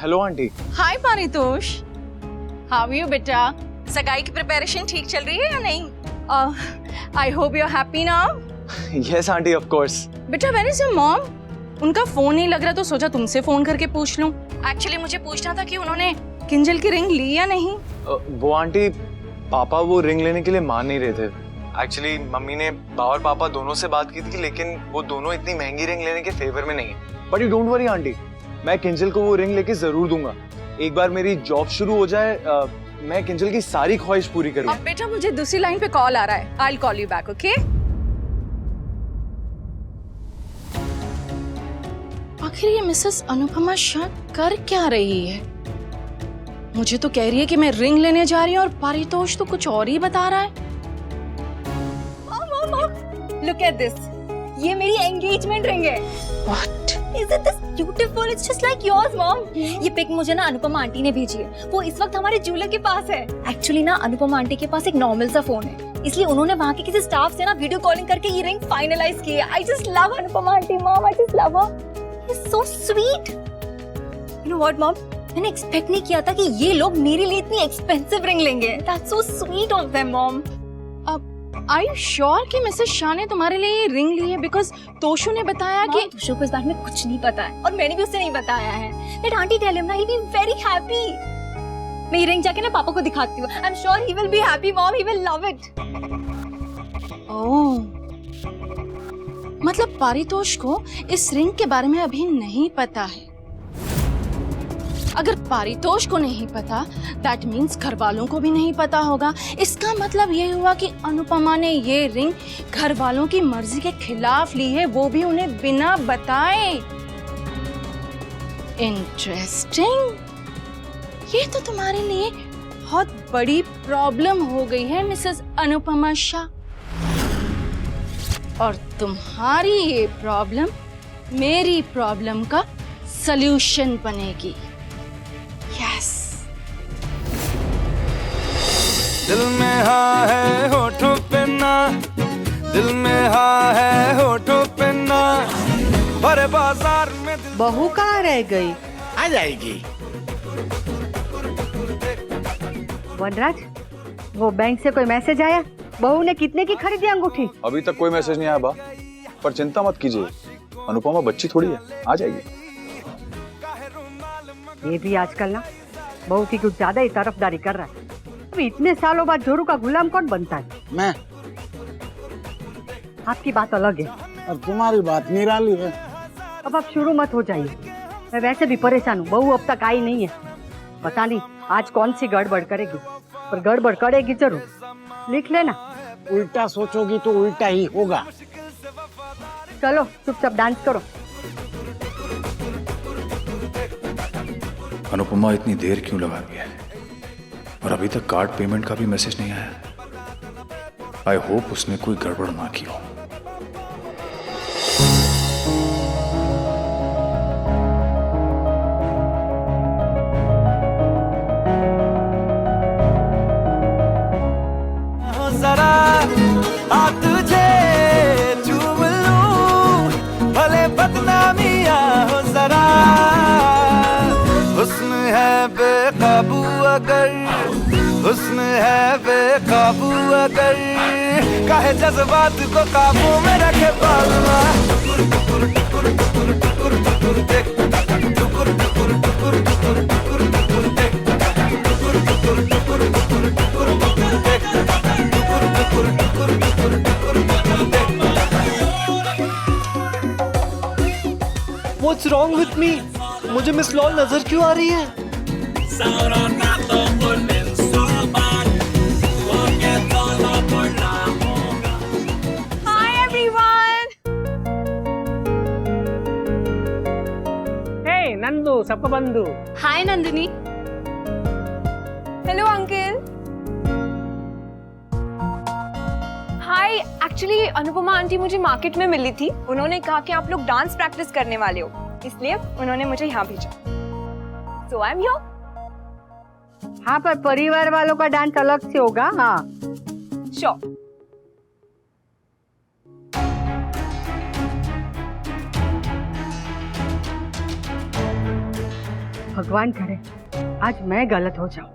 Hello aunty. Hi Paritosh, how are you बेटा? सगाई की प्रिपरेशन ठीक चल रही है या नहीं? I hope you are happy now. Yes aunty, of course. बेटा वेयर इज योर मॉम? उनका फोन नहीं लग रहा तो सोचा तुमसे फोन करके पूछ लूं। एक्चुअली मुझे पूछना था कि उन्होंने किंजल की रिंग ली या नहीं। वो आंटी, पापा वो रिंग लेने के लिए मान नहीं रहे थे। एक्चुअली मम्मी ने और पापा दोनों से बात की थी, लेकिन वो दोनों इतनी महंगी रिंग लेने के फेवर में नहीं है। But you don't worry aunty, मैं किंजल को वो रिंग लेके जरूर दूंगा। एक बार मेरी जॉब शुरू हो जाए, मैं किंजल की सारी ख्वाहिश पूरी करूंगा। अब बेटा मुझे दूसरी लाइन पे कॉल आ रहा है, I will call you back, okay? आखिर ये मिसेस अनुपमा शाह कर क्या रही है? मुझे तो कह रही है कि मैं रिंग लेने जा रही हूँ और पारितोष तो कुछ और ही बता रहा है। Look at this. ये मेरी एंगेजमेंट रिंग है। What? Is it this beautiful? It's just like yours, mom. ये पिक मुझे ना अनुपमा आंटी ने भेजी है। वो इस वक्त हमारे ज्वेलर के पास है। Actually ना अनुपमा आंटी के पास एक नॉर्मल सा फोन है, इसलिए उन्होंने वहाँ के किसी स्टाफ से ना वीडियो कॉलिंग करके ये रिंग फाइनलाइज की है। I just love Anupama aunty, mom. I just love her. It's so sweet. You know what, mom? मैंने एक्सपेक्ट नहीं किया था कि ये लोग मेरे लिए इतनी एक्सपेंसिव रिंग लेंगे। That's so sweet of them, mom. Are you sure कि मिसेस शाह ने तुम्हारे लिए ये रिंग ली है? बिकॉज तोशु ने बताया कि तोशु को इस बारे में कुछ नहीं पता है और मैंने भी उसे नहीं बताया है। Let aunty tell him ना, he'll be very happy. मैं ये रिंग जाके ना पापा को दिखाती हूँ। I'm sure he will be happy, mom. He will love it. ओह, मतलब पारितोष को इस रिंग के बारे में अभी नहीं पता है। अगर पारितोष को नहीं पता, दैट मीन्स घर वालों को भी नहीं पता होगा। इसका मतलब ये हुआ कि अनुपमा ने ये रिंग घर वालों की मर्जी के खिलाफ ली है, वो भी उन्हें बिना बताए। इंटरेस्टिंग। ये तो तुम्हारे लिए बहुत बड़ी प्रॉब्लम हो गई है मिसेस अनुपमा शाह, और तुम्हारी ये प्रॉब्लम मेरी प्रॉब्लम का सल्यूशन बनेगी। यस। दिल में हाँ है होठों पे ना, दिल में हाँ है होठों पे ना, बड़े बाजार में बहू कहाँ रह गई? आ जाएगी। वनराज, वो बैंक से कोई मैसेज आया? बहू ने कितने की खरीदी अंगूठी? अभी तक कोई मैसेज नहीं आया बा, पर चिंता मत कीजिए, अनुपमा बच्ची थोड़ी है, आ जाएगी। ये भी आजकल ना बहू की कुछ ज्यादा ही तरफदारी कर रहा है। अभी इतने सालों बाद जोरू का गुलाम कौन बनता है? मैं। आपकी बात अलग है और तुम्हारी बात निराली है। अब आप शुरू मत हो जाइए, मैं वैसे भी परेशान हूँ। बहू अब तक आई नहीं है, पता नहीं आज कौन सी गड़बड़ करेगी, पर गड़बड़ करेगी जरूर। लिख लेना। उल्टा सोचोगी तो उल्टा ही होगा। चलो चुपचाप डांस करो। अनुपमा इतनी देर क्यों लगा रही है और अभी तक कार्ड पेमेंट का भी मैसेज नहीं आया। आई होप उसने कोई गड़बड़ ना की हो। जरा आ तुझे चूम लूं, भले बदनामिया हो जरा, हुस्न है बेकाबू अगर, हुस्न है बेकाबू अगर, काहे जज्बात को काबू में रखे पालना। What's wrong with me? मुझे मिस लॉल नजर क्यों आ रही है? Hi everyone. Hey नंदू, सबका बंधु। Hi नंदिनी. Hello uncle. हाय, एक्चुअली अनुपमा आंटी मुझे मार्केट में मिली थी। उन्होंने कहा कि आप लोग डांस प्रैक्टिस करने वाले हो, इसलिए उन्होंने मुझे यहाँ भेजा। So I'm here. हाँ, पर परिवार वालों का डांस अलग से होगा। हाँ Sure. भगवान करे आज मैं गलत हो जाऊं।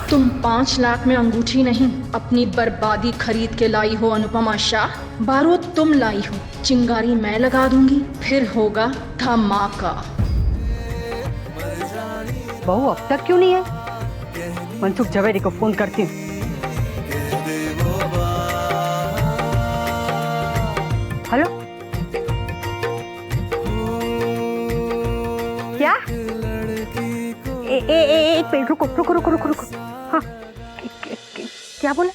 तुम 5 लाख में अंगूठी नहीं, अपनी बर्बादी खरीद के लाई हो अनुपमा शाह। बारूद तुम लाई हो, चिंगारी मैं लगा दूंगी, फिर होगा धमाका। बहू अब तक क्यों नहीं है? मनसुख झवेरी को फोन करती हूँ। हेलो, क्या? एक मिनट रुको रुको रुको रुको रुको। हाँ, क्या बोला?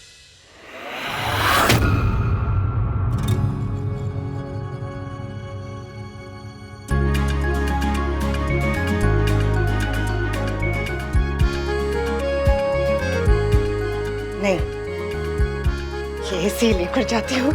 नहीं, ये ऐसे ही लेकर जाती हूँ।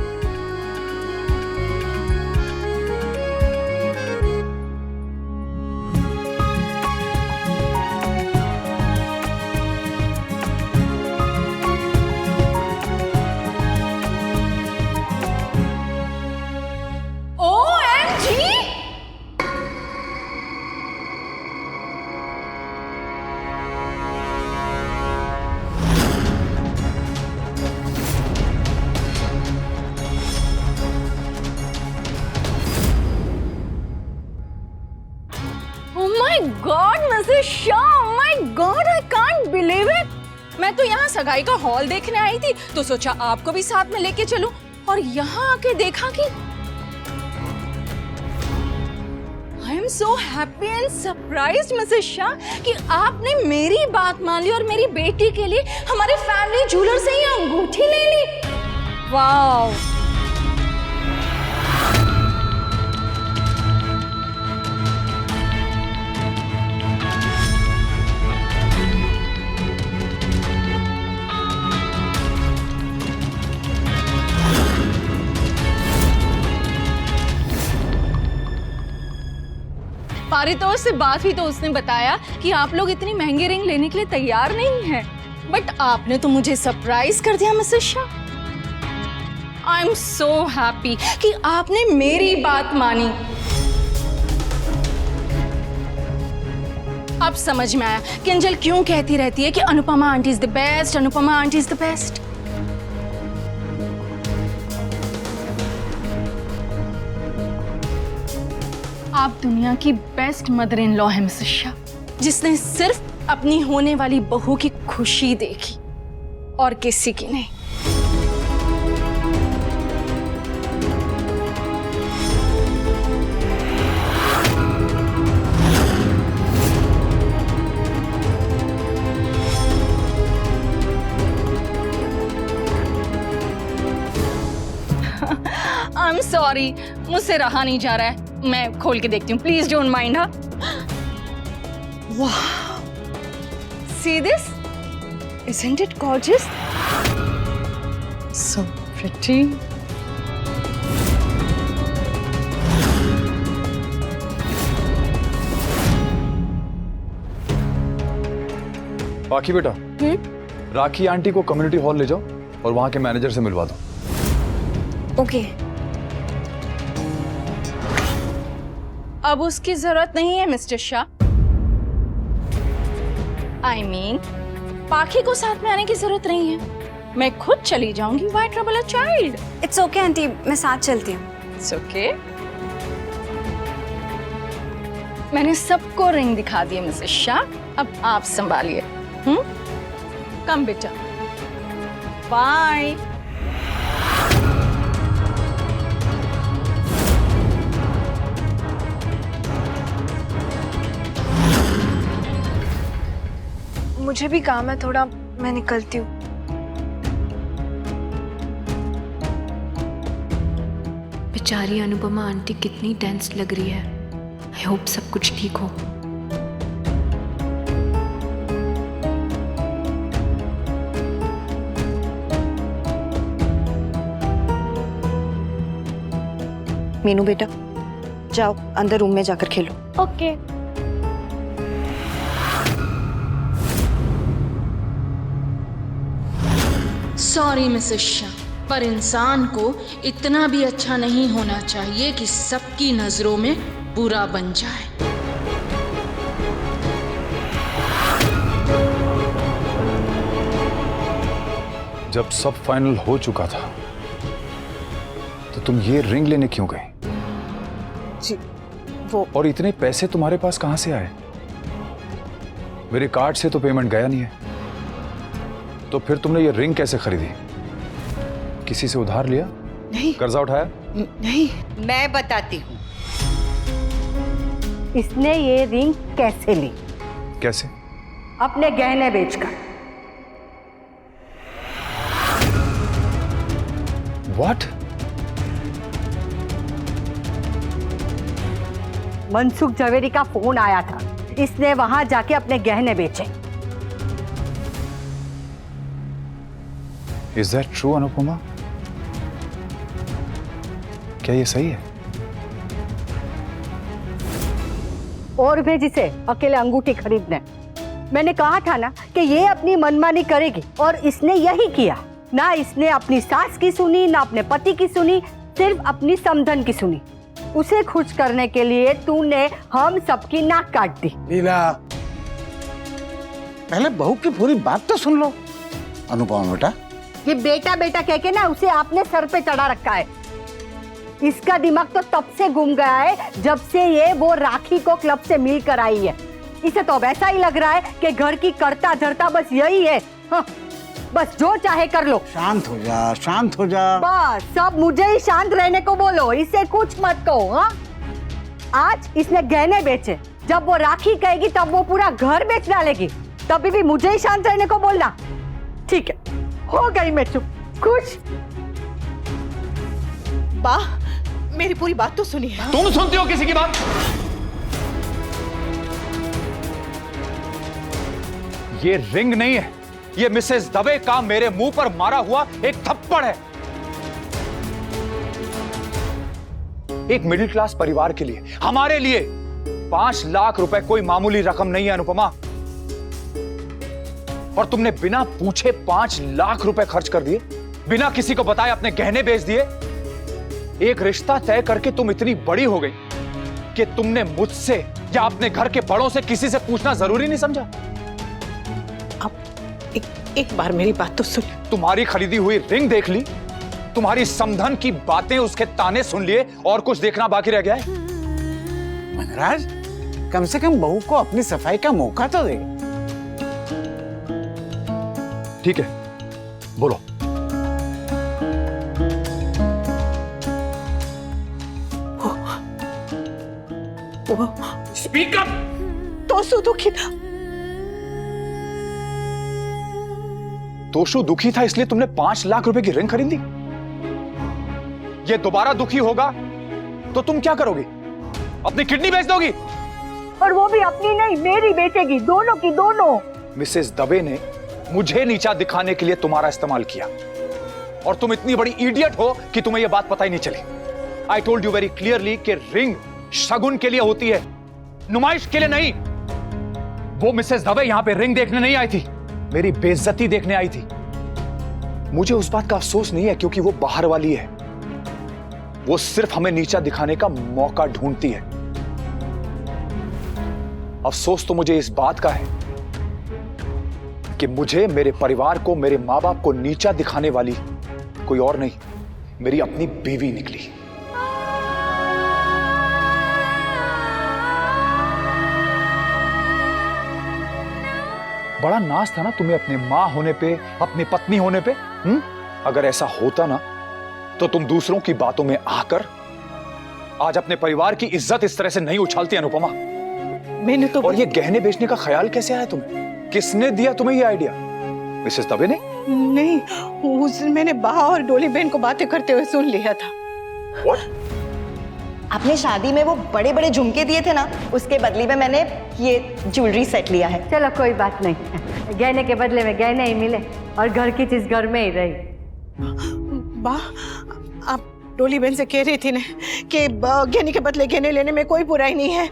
God, Mrs. Shah, oh my God, I can't believe it. मैं तो यहाँ सगाई का हॉल देखने आई थी, तो सोचा आपको भी साथ में लेके चलूं, और यहाँ आके देखा कि I am so happy and surprised, Mrs. Shah, कि आपने मेरी बात मान ली और मेरी बेटी के लिए हमारे फैमिली ज्वेलर से ही अंगूठी ले ली। वाओ! पारितोष से बात हुई तो उसने बताया कि आप लोग इतनी महंगी रिंग लेने के लिए तैयार नहीं हैं, बट आपने तो मुझे सरप्राइज कर दिया Mrs Shah. I am so happy कि आपने मेरी बात मानी। अब समझ में आया कि अंजल क्यों कहती रहती है कि Anupama aunty is the best, Anupama aunty is the best. आप दुनिया की बेस्ट मदर इन लॉ है मिसेस शाह, जिसने सिर्फ अपनी होने वाली बहू की खुशी देखी और किसी की नहीं। आई एम सॉरी, मुझसे रहा नहीं जा रहा है, मैं खोल के देखती हूँ, प्लीज डोंट माइंड। हाँ, वाह, see this, isn't it gorgeous? So pretty. बाकी बेटा, राखी आंटी को कम्युनिटी हॉल ले जाओ और वहां के मैनेजर से मिलवा दो। ओके। अब उसकी जरूरत नहीं है मिस्टर शाह। I mean, पाखी को साथ में आने की जरूरत नहीं है, मैं खुद चली जाऊंगी। Why trouble a child? It's okay aunty, मैं साथ चलती हूँ। It's okay. मैंने सबको रिंग दिखा दी है मिसेस शाह, अब आप संभालिए। कम बेटा, बाय। मुझे भी काम है थोड़ा, मैं निकलती हूँ। बेचारी अनुपमा आंटी कितनी टेंस लग रही है। आई होप सब कुछ ठीक हो। मीनू बेटा, जाओ अंदर रूम में जाकर खेलो। ओके। सॉरी मिसेस शाह, पर इंसान को इतना भी अच्छा नहीं होना चाहिए कि सबकी नजरों में बुरा बन जाए। जब सब फाइनल हो चुका था तो तुम ये रिंग लेने क्यों गए? जी वो और इतने पैसे तुम्हारे पास कहां से आए? मेरे कार्ड से तो पेमेंट गया नहीं है, तो फिर तुमने ये रिंग कैसे खरीदी? किसी से उधार लिया? नहीं। कर्जा उठाया? नहीं। मैं बताती हूँ इसने ये रिंग कैसे ली। कैसे? अपने गहने बेचकर। What? मनसुख जवेरी का फोन आया था, इसने वहां जाके अपने गहने बेचे। Is that true, Anupama? क्या ये सही है? और भेज इसे अकेले अंगूठी खरीदने। मैंने कहा था ना कि ये अपनी मनमानी करेगी, और इसने यही किया। ना इसने अपनी सास की सुनी, ना अपने पति की सुनी, सिर्फ अपनी समधन की सुनी। उसे खुश करने के लिए तूने हम सबकी नाक काट दी। लीला, पहले बहू की पूरी बात तो सुन लो। अनुपमा बेटा, ये बेटा बेटा कह के ना उसे आपने सर पे चढ़ा रखा है। इसका दिमाग तो तब से घूम गया है जब से ये वो राखी को क्लब से मिल कर आई है। इसे तो वैसा ही लग रहा है कि घर की करता धरता बस यही है। हाँ, बस जो चाहे कर लो। शांत हो जा, शांत हो जा। बस सब मुझे ही शांत रहने को बोलो, इसे कुछ मत कहो। हाँ, आज इसने गहने बेचे, जब वो राखी कहेगी तब वो पूरा घर बेच डालेगी, तभी भी मुझे ही शांत रहने को बोलना। ठीक है, हो गई मैं चुप। खुश? बा, मेरी पूरी बात तो सुनिए। तुम सुनती हो किसी की बात? ये रिंग नहीं है, ये मिसेस दवे का मेरे मुंह पर मारा हुआ एक थप्पड़ है। एक मिडिल क्लास परिवार के लिए, हमारे लिए 5 लाख रुपए कोई मामूली रकम नहीं है अनुपमा। और तुमने बिना पूछे 5 लाख रुपए खर्च कर दिए, बिना किसी को बताए अपने गहने बेच दिए। एक रिश्ता तय करके तुम इतनी बड़ी हो गई कि तुमने मुझसे या अपने घर के बड़ों से किसी से पूछना जरूरी नहीं समझा। एक बार मेरी बात तो सुन। तुम्हारी खरीदी हुई रिंग देख ली, तुम्हारी समधन की बातें, उसके ताने सुन लिए, और कुछ देखना बाकी रह गया है? मनराज, कम से कम बहू को अपनी सफाई का मौका तो दे। ठीक है, बोलो। Speak up. तोशु दुखी था। तोशु दुखी था इसलिए तुमने 5 लाख रुपए की रिंग खरीदी? ये दोबारा दुखी होगा तो तुम क्या करोगी? अपनी किडनी बेच दोगी? और वो भी अपनी नहीं, मेरी बेचेगी, दोनों की दोनों। मिसेस दवे ने मुझे नीचा दिखाने के लिए तुम्हारा इस्तेमाल किया, और तुम इतनी बड़ी इडियट हो कि तुम्हें यह बात पता ही नहीं चली। I told you very clearly कि रिंग शगुन के लिए होती है, नुमाइश के लिए नहीं। वो मिसेस दवे यहां पे रिंग देखने नहीं आई थी, मेरी बेइज्जती देखने आई थी। मुझे उस बात का अफसोस नहीं है, क्योंकि वो बाहर वाली है। वो सिर्फ हमें नीचा दिखाने का मौका ढूंढती है। अफसोस तो मुझे इस बात का है कि मुझे, मेरे परिवार को, मेरे मां बाप को नीचा दिखाने वाली कोई और नहीं, मेरी अपनी बीवी निकली। बड़ा नाज था ना तुम्हें अपने मां होने पे, अपनी पत्नी होने पे। अगर ऐसा होता ना तो तुम दूसरों की बातों में आकर आज अपने परिवार की इज्जत इस तरह से नहीं उछालती अनुपमा। मैंने तो। और ये गहने बेचने का ख्याल कैसे आया तुम्हें? किसने दिया तुम्हें ये आइडिया? मिसेस दवे ने? नहीं, उस दिन मैंने बा और डोली बहन को बातें करते हुए सुन लिया था। What? आपने शादी में वो बड़े बड़े झुमके दिए थे ना, उसके बदले में मैंने ये ज्वेलरी सेट लिया है। चलो कोई बात नहीं, गहने के बदले में गहने ही मिले और घर की चीज घर में ही रही। बा, आप डोली बहन से कह रही थी ना कि गहने के बदले गहने लेने में कोई बुराई नहीं है।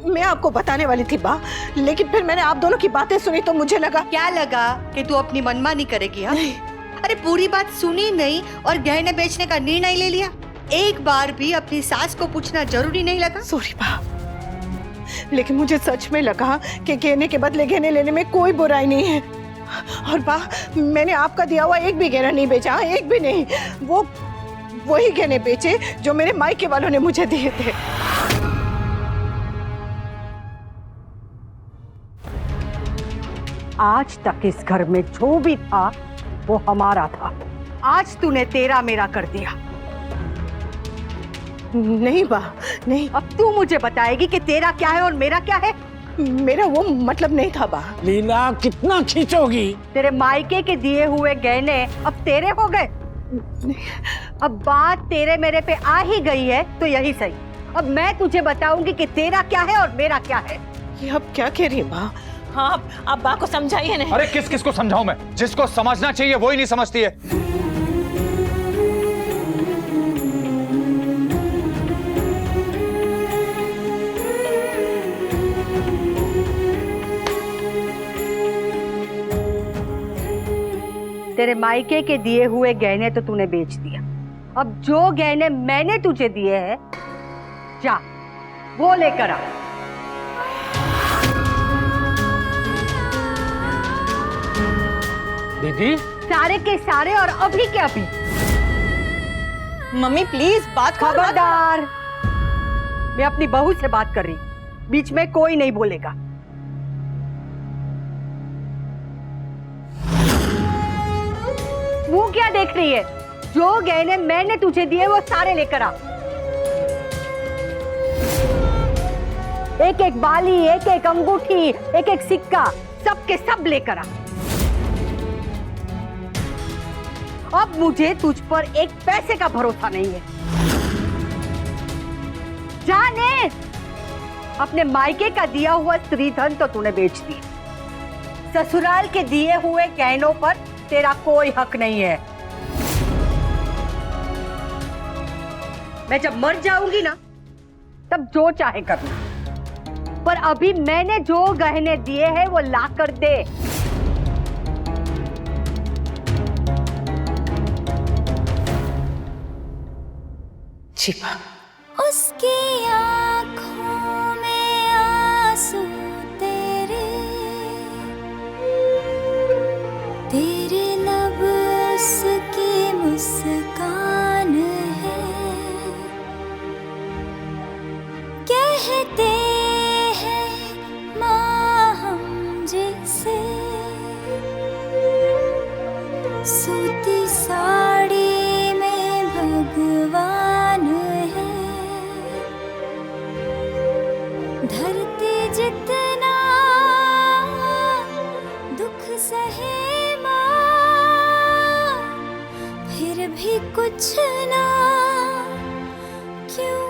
मैं आपको बताने वाली थी बा, लेकिन फिर मैंने आप दोनों की बातें सुनी तो मुझे लगा। क्या लगा कि तू अपनी मनमानी करेगी? हाँ, अरे पूरी बात सुनी नहीं और गहने बेचने का निर्णय ले लिया। एक बार भी अपनी सास को पूछना जरूरी नहीं लगा? सॉरी बा, लेकिन मुझे सच में लगा कि गहने के बदले गहने लेने में कोई बुराई नहीं है। और बा, मैंने आपका दिया हुआ एक भी गहना नहीं बेचा, एक भी नहीं। वो वही गहने बेचे जो मेरे मायके वालों ने मुझे दिए थे। आज तक इस घर में जो भी था वो हमारा था। आज तूने तेरा मेरा कर दिया। नहीं बा, नहीं। अब तू मुझे बताएगी कि तेरा क्या है और मेरा क्या है? मेरा वो मतलब नहीं था बा। लीला कितना खींचोगी? तेरे मायके के दिए हुए गहने अब तेरे हो गए। अब बात तेरे मेरे पे आ ही गई है तो यही सही। अब मैं तुझे बताऊंगी कि तेरा क्या है और मेरा क्या है। ये अब क्या कह रही है बा? हाँ, आप बा को समझाइए नहीं। अरे किस किस को समझाऊं मैं? जिसको समझना चाहिए वो ही नहीं समझती है। तेरे मायके के दिए हुए गहने तो तूने बेच दिया। अब जो गहने मैंने तुझे दिए हैं, जा वो लेकर आ। दीदी सारे के सारे और अभी के अभी। मम्मी प्लीज बात खबरदार, मैं अपनी बहू से बात कर रही, बीच में कोई नहीं बोलेगा। मुंह क्या देख रही है? जो गहने मैंने तुझे दिए वो सारे लेकर आ। एक एक बाली, एक एक अंगूठी, एक एक सिक्का, सब के सब लेकर आ। अब मुझे तुझ पर एक पैसे का भरोसा नहीं है। जाने, अपने मायके का दिया हुआ स्त्रीधन तो तूने बेच दिया। ससुराल के दिए हुए गहनों पर तेरा कोई हक नहीं है। मैं जब मर जाऊंगी ना, तब जो चाहे करना, पर अभी मैंने जो गहने दिए हैं वो ला कर दे। छिपा। उसकी आँखों में आंसू तेरे लब उसकी मुस्कान है। कहते हैं माँ हम जैसे सूती साड़ी में भगवान है। धरती जितना दुख सहे माँ, फिर भी कुछ ना क्यों